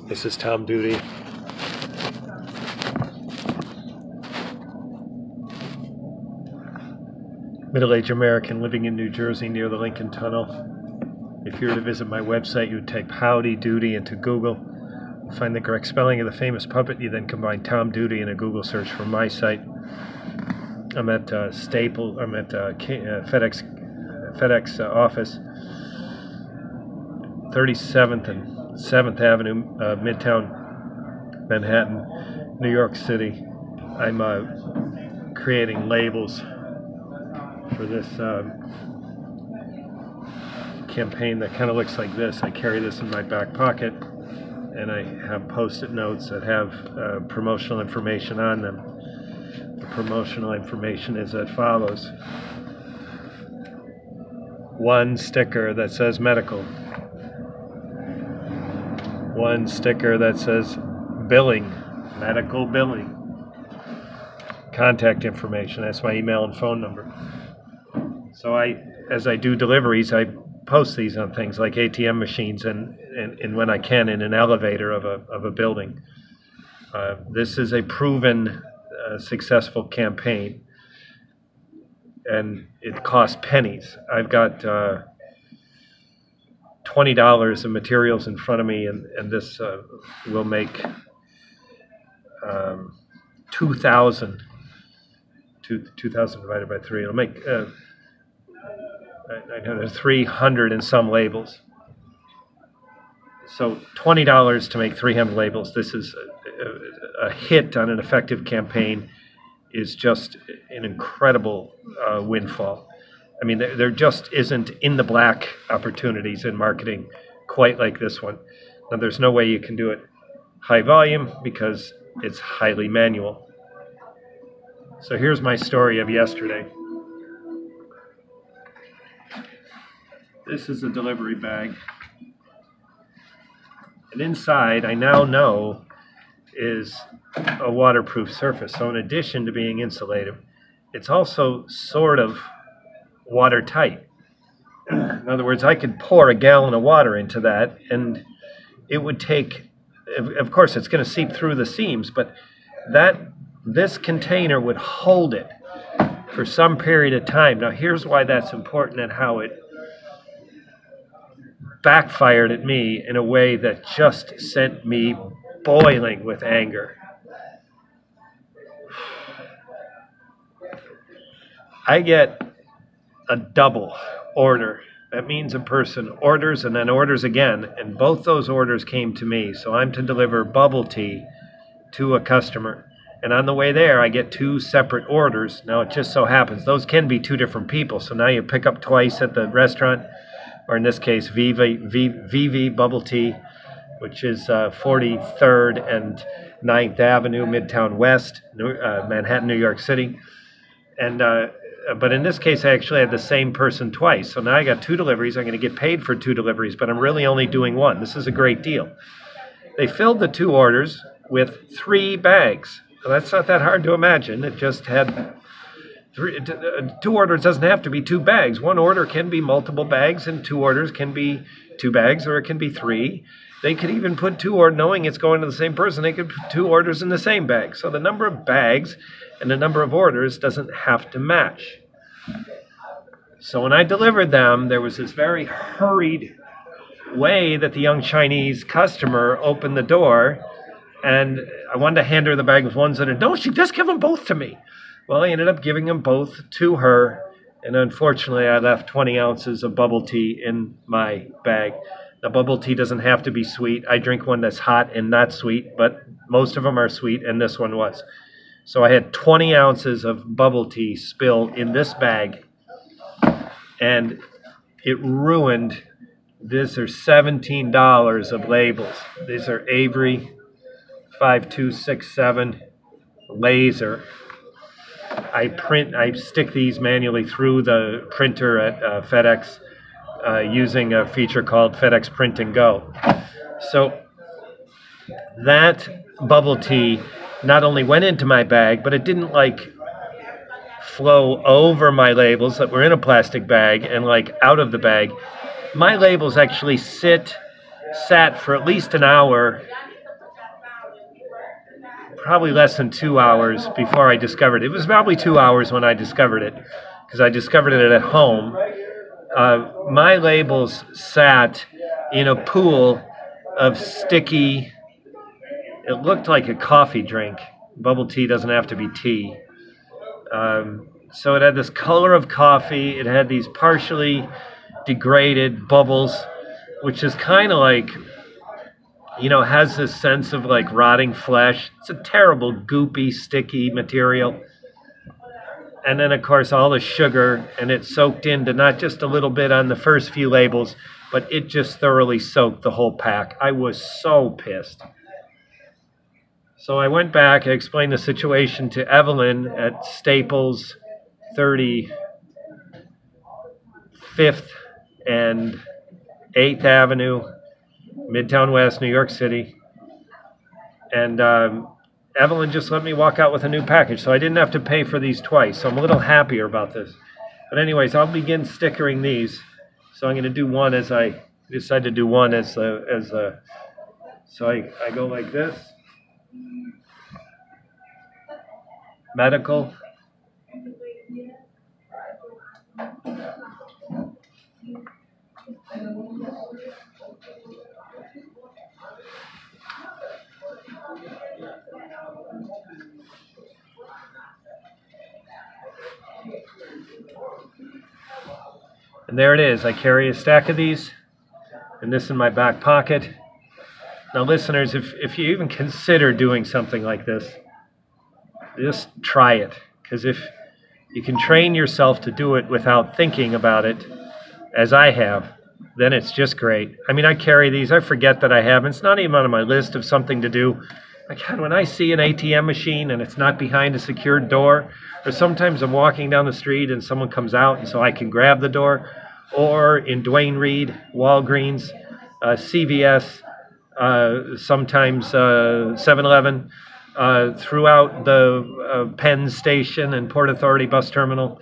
This is Tom Duty. Middle-aged American living in New Jersey near the Lincoln Tunnel. If you were to visit my website, you would type Howdy Doody into Google. Find the correct spelling of the famous puppet. You then combine Tom Duty in a Google search for my site. I'm at FedEx office, 37th and 7th Avenue, Midtown Manhattan, New York City. I'm creating labels for this campaign that kind of looks like this. I carry this in my back pocket, and I have post-it notes that have promotional information on them. The promotional information is as follows. One sticker that says medical. One sticker that says billing, medical billing. Contact information, that's my email and phone number. So as I do deliveries, I post these on things like ATM machines and when I can in an elevator of a building. This is a proven successful campaign, and it costs pennies. I've got $20 of materials in front of me, and this will make 2,000 divided by 3. It'll make 300 and some labels. So $20 to make 300 labels. This is a hit on an effective campaign. Is just an incredible windfall. I mean, there just isn't in the black opportunities in marketing quite like this one. Now, there's no way you can do it high volume because it's highly manual. So here's my story of yesterday. This is a delivery bag. And inside, I now know, is a waterproof surface. So in addition to being insulative, it's also sort of watertight. In other words, I could pour a gallon of water into that, and it would take, of course, it's going to seep through the seams, but this container would hold it for some period of time. Now, here's why that's important and how it backfired at me in a way that just sent me boiling with anger. I get a double order. That means a person orders and then orders again, and both those orders came to me. So I'm to deliver bubble tea to a customer. And on the way there, I get 2 separate orders. Now, it just so happens those can be 2 different people. So now you pick up twice at the restaurant, or in this case, VV Bubble Tea, which is 43rd and 9th Avenue, Midtown West, Manhattan, New York City. And but in this case, I actually had the same person twice. So now I got 2 deliveries. I'm going to get paid for 2 deliveries, but I'm really only doing 1. This is a great deal. They filled the 2 orders with 3 bags. Well, that's not that hard to imagine. It just had 2 orders. Doesn't have to be 2 bags. 1 order can be multiple bags, and 2 orders can be 2 bags, or it can be 3. They could even put 2 orders, knowing it's going to the same person, they could put 2 orders in the same bag. So the number of bags and the number of orders doesn't have to match. So when I delivered them, there was this very hurried way that the young Chinese customer opened the door, and I wanted to hand her the bag with ones in it. No, she just give them both to me. Well, I ended up giving them both to her, and unfortunately, I left 20 ounces of bubble tea in my bag. The bubble tea doesn't have to be sweet. I drink one that's hot and not sweet, but most of them are sweet, and this one was. So I had 20 ounces of bubble tea spill in this bag, and it ruined. These are $17 of labels. These are Avery 5267 laser. I stick these manually through the printer at FedEx using a feature called FedEx Print and Go. So that bubble tea not only went into my bag, but it didn't flow over my labels that were in a plastic bag and out of the bag. My labels actually sat for at least an hour probably less than 2 hours before I discovered it. It was probably 2 hours when I discovered it, because I discovered it at home. My labels sat in a pool of sticky, it looked like a coffee drink. Bubble tea doesn't have to be tea. So it had this color of coffee. It had these partially degraded bubbles, which is kind of like, has this sense of like rotting flesh. It's a terrible, goopy, sticky material. And then, of course, all the sugar, and it soaked into not just a little bit on the first few labels, but it just thoroughly soaked the whole pack. I was so pissed. So I went back, I explained the situation to Evelyn at Staples 35th and 8th Avenue, Midtown West, New York City. And Evelyn just let me walk out with a new package, so I didn't have to pay for these twice. So I'm a little happier about this. But anyways, I'll begin stickering these. So I'm going to do one as I decide to do one as so I go like this. Medical. And there it is. I carry a stack of these, and this in my back pocket. Now, listeners, if you even consider doing something like this, just try it. Because if you can train yourself to do it without thinking about it, as I have, then it's just great. I mean, I carry these. I forget that I have them. It's not even on my list of something to do. God, when I see an ATM machine and it's not behind a secured door, or sometimes I'm walking down the street and someone comes out and so I can grab the door, or in Duane Reade, Walgreens, CVS, sometimes 7-Eleven, throughout the Penn Station and Port Authority bus terminal,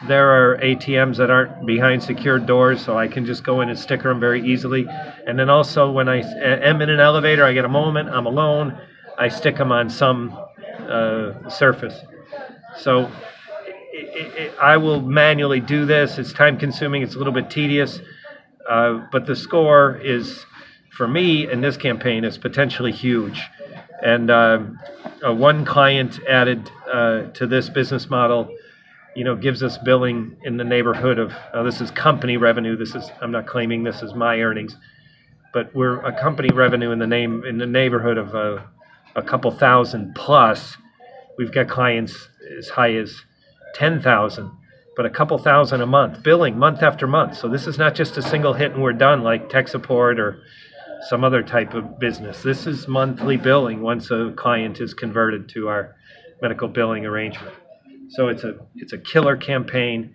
there are ATMs that aren't behind secured doors, so I can just go in and sticker them very easily. And then also when I am in an elevator, I get a moment, I'm alone, I stick them on some surface. So I will manually do this. It's time consuming, it's a little bit tedious, but the score is, for me in this campaign, is potentially huge. And one client added to this business model, gives us billing in the neighborhood of, this is company revenue. I'm not claiming this is my earnings, but we're a company revenue in the neighborhood of a couple thousand plus. We've got clients as high as 10,000, but a couple thousand a month, billing month after month. So this is not just a single hit and we're done like tech support or some other type of business. This is monthly billing once a client is converted to our medical billing arrangement. So it's a killer campaign.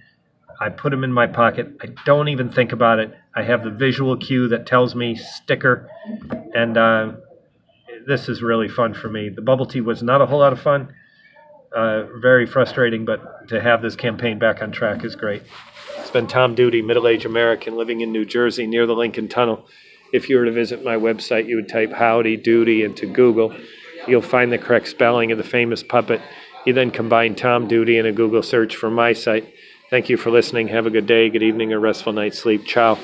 I put them in my pocket. I don't even think about it. I have the visual cue that tells me sticker, and this is really fun for me. The bubble tea was not a whole lot of fun. Very frustrating, but to have this campaign back on track is great. It's been Tom Duty, middle-aged American living in New Jersey near the Lincoln Tunnel. If you were to visit my website, you would type Howdy Doody into Google. You'll find the correct spelling of the famous puppet. You then combine Tom Duty in a Google search for my site. Thank you for listening. Have a good day, good evening, or restful night's sleep. Ciao.